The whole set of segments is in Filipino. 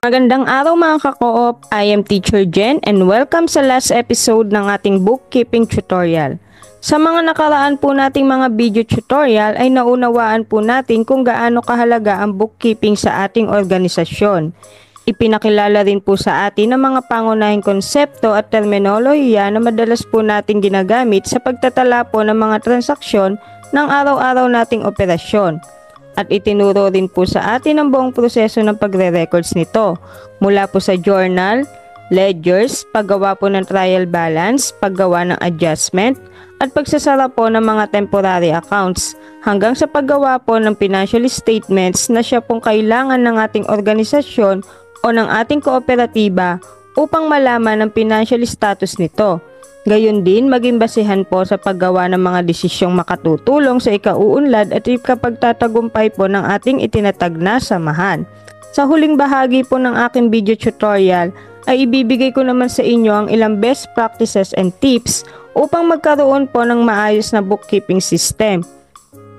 Magandang araw mga ka-co-op, I am Teacher Jen and welcome sa last episode ng ating bookkeeping tutorial. Sa mga nakaraan po nating mga video tutorial ay naunawaan po natin kung gaano kahalaga ang bookkeeping sa ating organisasyon. Ipinakilala rin po sa atin ang mga pangunahing konsepto at terminolohiya na madalas po natin ginagamit sa pagtatala po ng mga transaksyon ng araw-araw nating operasyon. At itinuro rin po sa atin ang buong proseso ng pagre-records nito. Mula po sa journal, ledgers, paggawa po ng trial balance, paggawa ng adjustment, at pagsasara po ng mga temporary accounts, hanggang sa paggawa po ng financial statements na siya pong kailangan ng ating organisasyon o ng ating kooperatiba upang malaman ang financial status nito. Gayon din, maging basihan po sa paggawa ng mga desisyong makatutulong sa ikauunlad at ikapagtatagumpay po ng ating itinatag na samahan. Sa huling bahagi po ng aking video tutorial ay ibibigay ko naman sa inyo ang ilang best practices and tips upang magkaroon po ng maayos na bookkeeping system.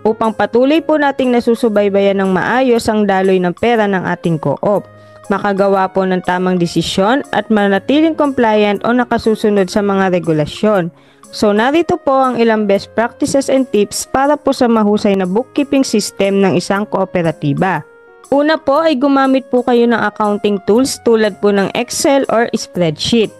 Upang patuloy po nating nasusubaybayan ng maayos ang daloy ng pera ng ating co-op. Makagawa po ng tamang desisyon at manatiling compliant o nakasusunod sa mga regulasyon. So narito po ang ilang best practices and tips para po sa mahusay na bookkeeping system ng isang kooperatiba. Una po ay gumamit po kayo ng accounting tools tulad po ng Excel or spreadsheet.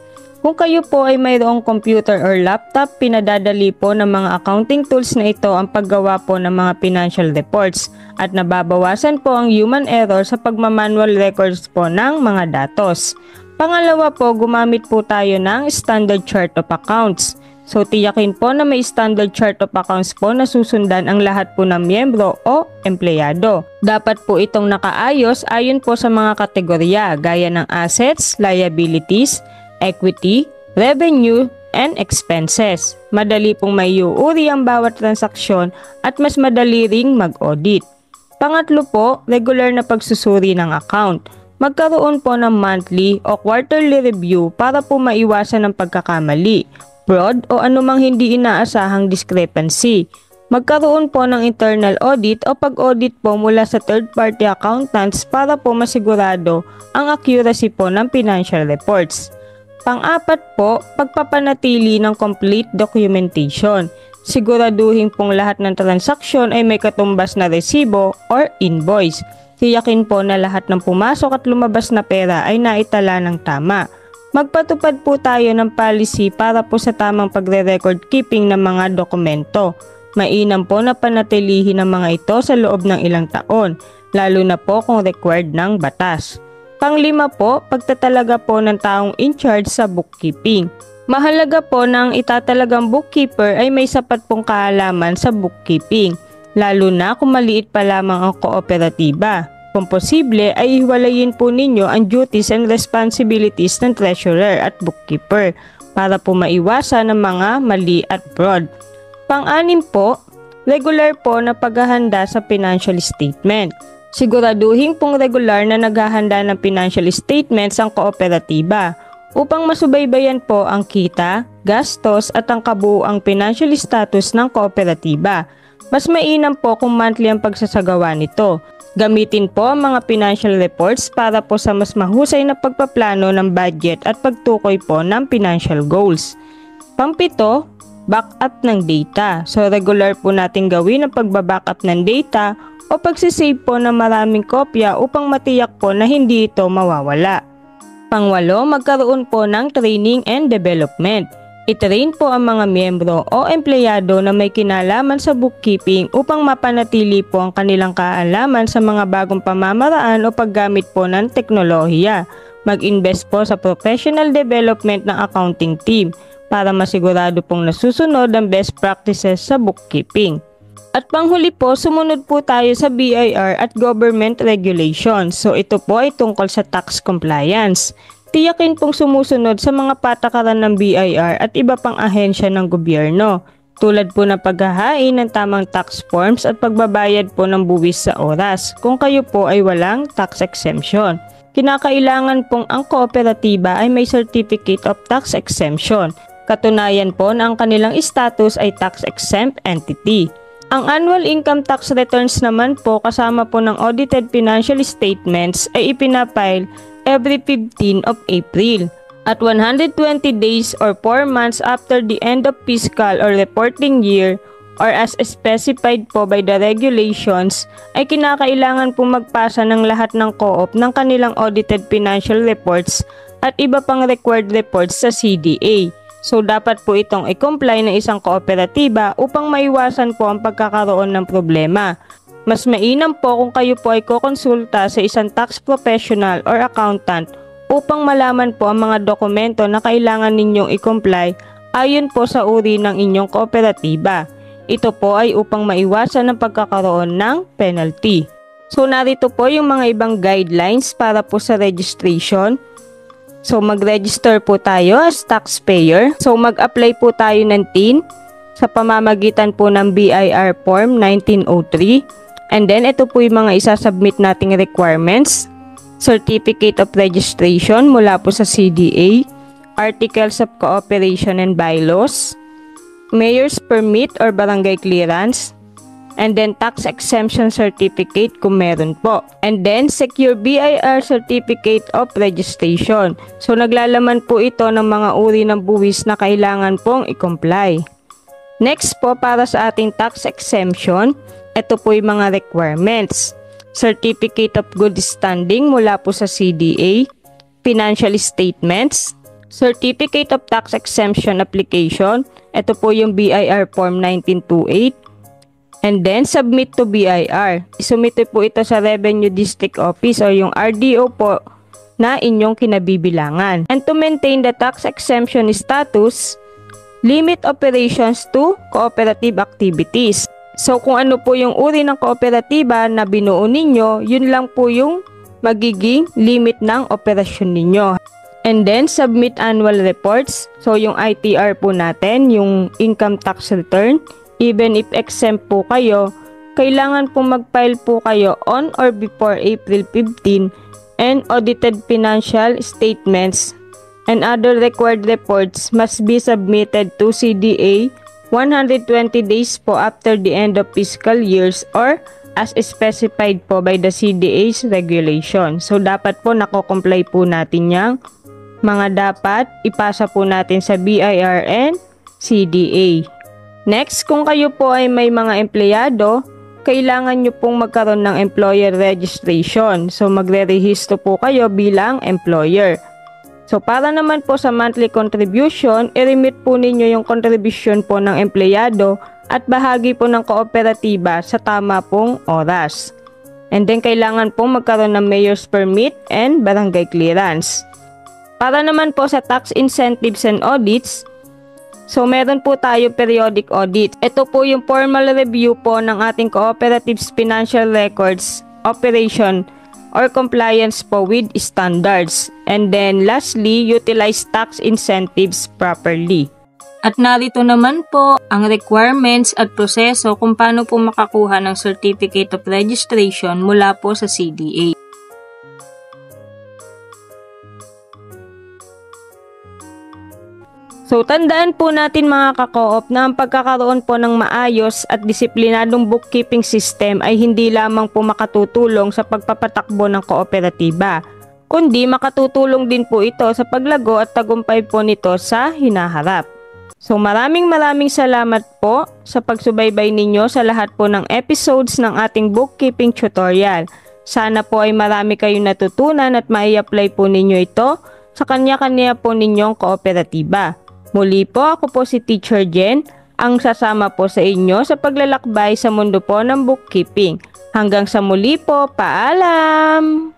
Kung kayo po ay mayroong computer or laptop, pinadadali po ng mga accounting tools na ito ang paggawa po ng mga financial reports at nababawasan po ang human error sa pagmamanual records po ng mga datos. Pangalawa po, gumamit po tayo ng standard chart of accounts. So tiyakin po na may standard chart of accounts po na susundan ang lahat po ng miyembro o empleyado. Dapat po itong nakaayos ayon po sa mga kategorya gaya ng assets, liabilities, equity, revenue, and expenses. Madali pong maiuuri ang bawat transaksyon at mas madali ring mag-audit. Pangatlo po, regular na pagsusuri ng account. Magkaroon po ng monthly o quarterly review para po maiwasan ang pagkakamali, fraud o anumang hindi inaasahang discrepancy. Magkaroon po ng internal audit o pag-audit po mula sa third-party accountants para po masigurado ang accuracy po ng financial reports. Pang-apat po, pagpapanatili ng complete documentation. Siguraduhin pong lahat ng transaksyon ay may katumbas na resibo or invoice. Tiyakin po na lahat ng pumasok at lumabas na pera ay naitala ng tama. Magpatupad po tayo ng policy para po sa tamang pagre-record keeping ng mga dokumento. Mainam po na panatilihin ang mga ito sa loob ng ilang taon, lalo na po kung required ng batas. Panglima po, pagtatalaga po ng taong in charge sa bookkeeping. Mahalaga po na ang itatalagang bookkeeper ay may sapat pong kaalaman sa bookkeeping, lalo na kung maliit pa lamang ang kooperatiba. Kung posible ay hiwalayin po ninyo ang duties and responsibilities ng treasurer at bookkeeper para po maiwasan ang mga mali at fraud. Pang-anim po, regular po na paghahanda sa financial statement. Siguraduhin pong regular na naghahanda ng financial statements ang kooperatiba upang masubaybayan po ang kita, gastos at ang kabuuang financial status ng kooperatiba. Mas mainam po kung monthly ang pagsasagawa nito. Gamitin po ang mga financial reports para po sa mas mahusay na pagpaplano ng budget at pagtukoy po ng financial goals. Pang-pito, backup ng data. So regular po natin gawin ang pagbabackup ng data o pagsisave po ng maraming kopya upang matiyak po na hindi ito mawawala. Pangwalo, magkaroon po ng training and development. I-train po ang mga miyembro o empleyado na may kinalaman sa bookkeeping upang mapanatili po ang kanilang kaalaman sa mga bagong pamamaraan o paggamit po ng teknolohiya. Mag-invest po sa professional development ng accounting team para masigurado pong nasusunod ang best practices sa bookkeeping. At panghuli po, sumunod po tayo sa BIR at government regulations. So ito po ay tungkol sa tax compliance. Tiyakin pong sumusunod sa mga patakaran ng BIR at iba pang ahensya ng gobyerno. Tulad po ng paghahain ng tamang tax forms at pagbabayad po ng buwis sa oras kung kayo po ay walang tax exemption. Kinakailangan pong ang kooperatiba ay may Certificate of Tax Exemption. Katunayan po na ang kanilang status ay tax-exempt entity. Ang annual income tax returns naman po kasama po ng audited financial statements ay ipinapile every 15 of April. At 120 days or 4 months after the end of fiscal or reporting year or as specified po by the regulations, ay kinakailangan po magpasa ng lahat ng co-op ng kanilang audited financial reports at iba pang required reports sa CDA. So dapat po itong i-comply ng isang kooperatiba upang maiwasan po ang pagkakaroon ng problema. Mas mainam po kung kayo po ay kukonsulta sa isang tax professional or accountant upang malaman po ang mga dokumento na kailangan ninyong i-comply ayon po sa uri ng inyong kooperatiba. Ito po ay upang maiwasan ang pagkakaroon ng penalty. So narito po yung mga ibang guidelines para po sa registration. So mag-register po tayo as taxpayer. So mag-apply po tayo ng TIN sa pamamagitan po ng BIR Form 1903. And then ito po yung mga isasubmit nating requirements. Certificate of Registration mula po sa CDA, Articles of Cooperation and Bylaws, Mayor's Permit or Barangay Clearance, and then Tax Exemption Certificate kung meron po. And then Secure BIR Certificate of Registration. So naglalaman po ito ng mga uri ng buwis na kailangan pong i-comply. Next po, para sa ating tax exemption, ito po yung mga requirements. Certificate of Good Standing mula po sa CDA, Financial Statements, Certificate of Tax Exemption Application, ito po yung BIR Form 1928, and then submit to BIR. Isumite po ito sa Revenue District Office o yung RDO po na inyong kinabibilangan. And to maintain the tax exemption status, limit operations to cooperative activities. So kung ano po yung uri ng kooperatiba na binuo ninyo, yun lang po yung magiging limit ng operasyon ninyo. And then submit annual reports. So yung ITR po natin, yung income tax return, even if exempt po kayo, kailangan po mag-file po kayo on or before April 15 and audited financial statements and other required reports must be submitted to CDA 120 days po after the end of fiscal years or as specified po by the CDA's regulation. So dapat po nako-comply po natin yang mga dapat ipasa po natin sa BIR and CDA. Next, kung kayo po ay may mga empleyado, kailangan nyo pong magkaroon ng employer registration. So magre-rehisto po kayo bilang employer. So para naman po sa monthly contribution, i-remit po ninyo yung contribution po ng empleyado at bahagi po ng kooperatiba sa tama pong oras. And then kailangan po magkaroon ng mayor's permit and barangay clearance. Para naman po sa tax incentives and audits, so meron po tayo periodic audit. Ito po yung formal review po ng ating cooperative's financial records, operation, or compliance po with standards. And then lastly, utilize tax incentives properly. At narito naman po ang requirements at proseso kung paano po makakuha ng Certificate of Registration mula po sa CDA. So tandaan po natin mga ka-co-op na ang pagkakaroon po ng maayos at disiplinadong bookkeeping system ay hindi lamang po makatutulong sa pagpapatakbo ng kooperatiba, kundi makatutulong din po ito sa paglago at tagumpay po nito sa hinaharap. So maraming salamat po sa pagsubaybay ninyo sa lahat po ng episodes ng ating bookkeeping tutorial. Sana po ay marami kayong natutunan at mai-apply po ninyo ito sa kanya-kanya po ninyong kooperatiba. Muli po, ako po si Teacher Jen, ang sasama po sa inyo sa paglalakbay sa mundo po ng bookkeeping. Hanggang sa muli po, paalam!